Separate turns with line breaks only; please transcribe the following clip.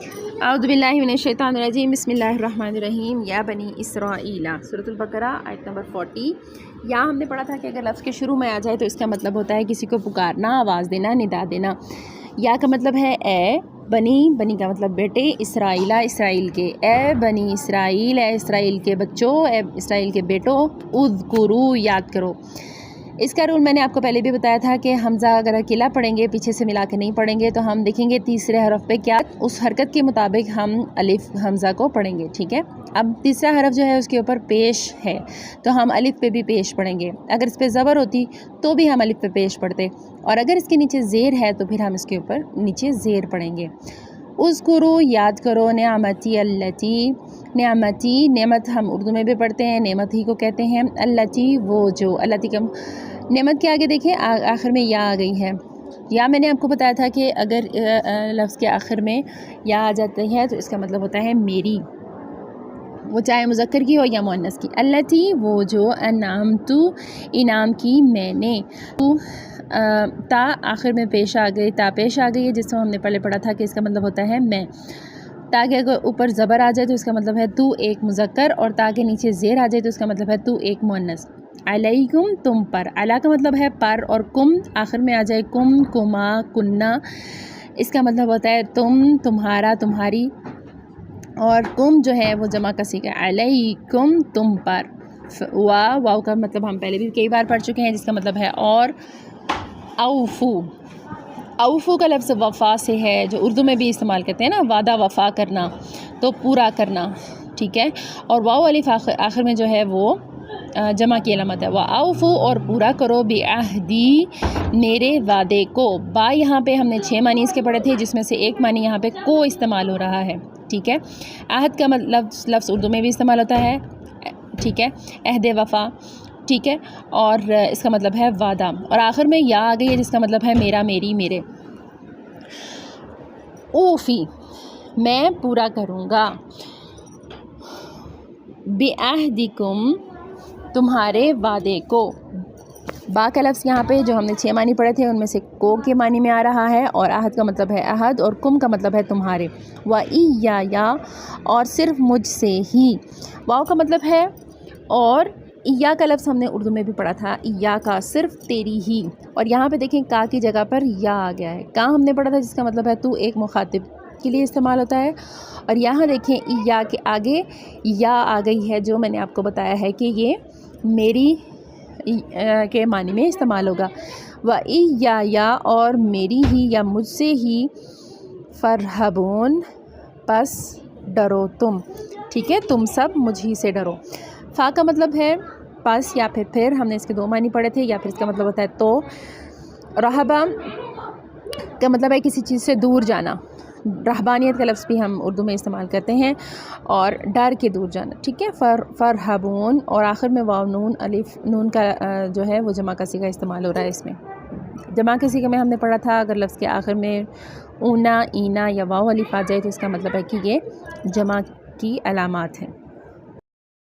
اعوذ باللہ من الشیطان الرجیم بسم اللہ الرحمن الرحیم یا بنی اسرائیل سورۃ البقرہ آیت نمبر 40۔ یہاں ہم نے پڑھا تھا کہ اگر لفظ کے شروع میں آ جائے تو اس کا مطلب ہوتا ہے کسی کو پکارنا، آواز دینا، ندا دینا۔ یا کا مطلب ہے اے بنی، بنی کا مطلب بیٹے، اسرائیل اسرائیل کے، اے بنی اسرائیل، اے اسرائیل کے بچوں، اے اسرائیل کے بیٹوں، اذکروا یاد کرو۔ اس کا رول میں نے آپ کو پہلے بھی بتایا تھا کہ حمزہ اگر اکیلا پڑھیں گے، پیچھے سے ملا کے نہیں پڑھیں گے، تو ہم دیکھیں گے تیسرے حرف پہ کیا اس حرکت کے مطابق ہم الف حمزہ کو پڑھیں گے، ٹھیک ہے۔ اب تیسرا حرف جو ہے اس کے اوپر پیش ہے تو ہم الف پہ بھی پیش پڑھیں گے، اگر اس پہ زبر ہوتی تو بھی ہم الف پہ پیش پڑھتے، اور اگر اس کے نیچے زیر ہے تو پھر ہم اس کے اوپر نیچے زیر پڑھیں گے۔ اذکروا یاد کرو نعمتی اللتی، نعمتی نعمت ہم اردو میں بھی پڑھتے ہیں، نعمت ہی کو کہتے ہیں، اللتی وہ جو، اللتی کا نعمت کے آگے دیکھیں آخر میں یا آ گئی ہے۔ یا میں نے آپ کو بتایا تھا کہ اگر لفظ کے آخر میں یا آ جاتی ہے تو اس کا مطلب ہوتا ہے میری، وہ چاہے مذکر کی ہو یا مؤنث کی۔ اللتی وہ جو، انعمت انعام کی میں نے، تا آخر میں پیش آ گئی، تا پیش آ گئی ہے جس کو ہم نے پہلے پڑھا تھا کہ اس کا مطلب ہوتا ہے میں۔ تا کے اگر اوپر زبر آ جائے تو اس کا مطلب ہے تو ایک مذکر، اور تا کے نیچے زیر آ جائے تو اس کا مطلب ہے تو ایک مؤنث۔ علیکم تم پر، علی کا مطلب ہے پر، اور کم آخر میں آ جائے کم، کما، کننا، اس کا مطلب ہوتا ہے تم، تمہارا، تمہاری، اور کم جو ہے وہ جمع کا صیغہ ہے، علیکم تم پر۔ واو کا مطلب ہم پہلے بھی کئی بار پڑھ چکے ہیں جس کا مطلب ہے اور۔ اوفو، اوفو کا لفظ وفا سے ہے جو اردو میں بھی استعمال کرتے ہیں نا، وعدہ وفا کرنا، تو پورا کرنا، ٹھیک ہے۔ اور واو الف آخر میں جو ہے وہ جمع کی علامت ہے۔ وَأَوْفُوا اور پورا کرو بِعَہْدِی میرے وعدے کو۔ با یہاں پہ ہم نے 6 معنی اس کے پڑھے تھے جس میں سے ایک معنی یہاں پہ کو استعمال ہو رہا ہے، ٹھیک ہے۔ عہد کا لفظ اردو میں بھی استعمال ہوتا ہے، ٹھیک ہے، عہد وفا، ٹھیک ہے، اور اس کا مطلب ہے وعدہ، اور آخر میں یا آ گئی ہے جس کا مطلب ہے میرا، میری، میرے۔ اوفی میں پورا کروں گا، بِعَہْدِکُم تمہارے وعدے کو۔ با کا لفظ یہاں پہ جو ہم نے 6 معنی پڑھے تھے ان میں سے کو کے معنی میں آ رہا ہے، اور عہد کا مطلب ہے عہد، اور کم کا مطلب ہے تمہارے۔ وَإِيَّايَ اور صرف مجھ سے ہی۔ واو کا مطلب ہے اور، یا کا لفظ ہم نے اردو میں بھی پڑھا تھا، یا کا صرف تیری ہی، اور یہاں پہ دیکھیں کا کی جگہ پر یا آ گیا ہے۔ کا ہم نے پڑھا تھا جس کا مطلب ہے تو ایک مخاطب کے لیے استعمال ہوتا ہے، اور یہاں دیکھیں یا کے آگے یا آ گئی ہے جو میں نے آپ کو بتایا ہے کہ یہ میری کے معنی میں استعمال ہوگا۔ وَإِيَّايَ اور میری ہی یا مجھ سے ہی، فَارْهَبُونَ پس ڈرو تم، ٹھیک ہے، تم سب مجھ ہی سے ڈرو۔ فا کا مطلب ہے پس یا پھر ہم نے اس کے 2 معنی پڑھے تھے، یا پھر اس کا مطلب ہوتا ہے تو۔ رہبہ کا مطلب ہے کسی چیز سے دور جانا، رہبانیت کا لفظ بھی ہم اردو میں استعمال کرتے ہیں، اور ڈر کے دور جانا، ٹھیک ہے۔ فرحبون اور آخر میں واو نون الف نون کا جو ہے وہ جمع کا صیغہ استعمال ہو رہا ہے اس میں۔ جمع کے صیغے میں ہم نے پڑھا تھا اگر لفظ کے آخر میں اونا، اینا یا واو الف آ جائے تو اس کا مطلب ہے کہ یہ جمع کی علامات ہیں۔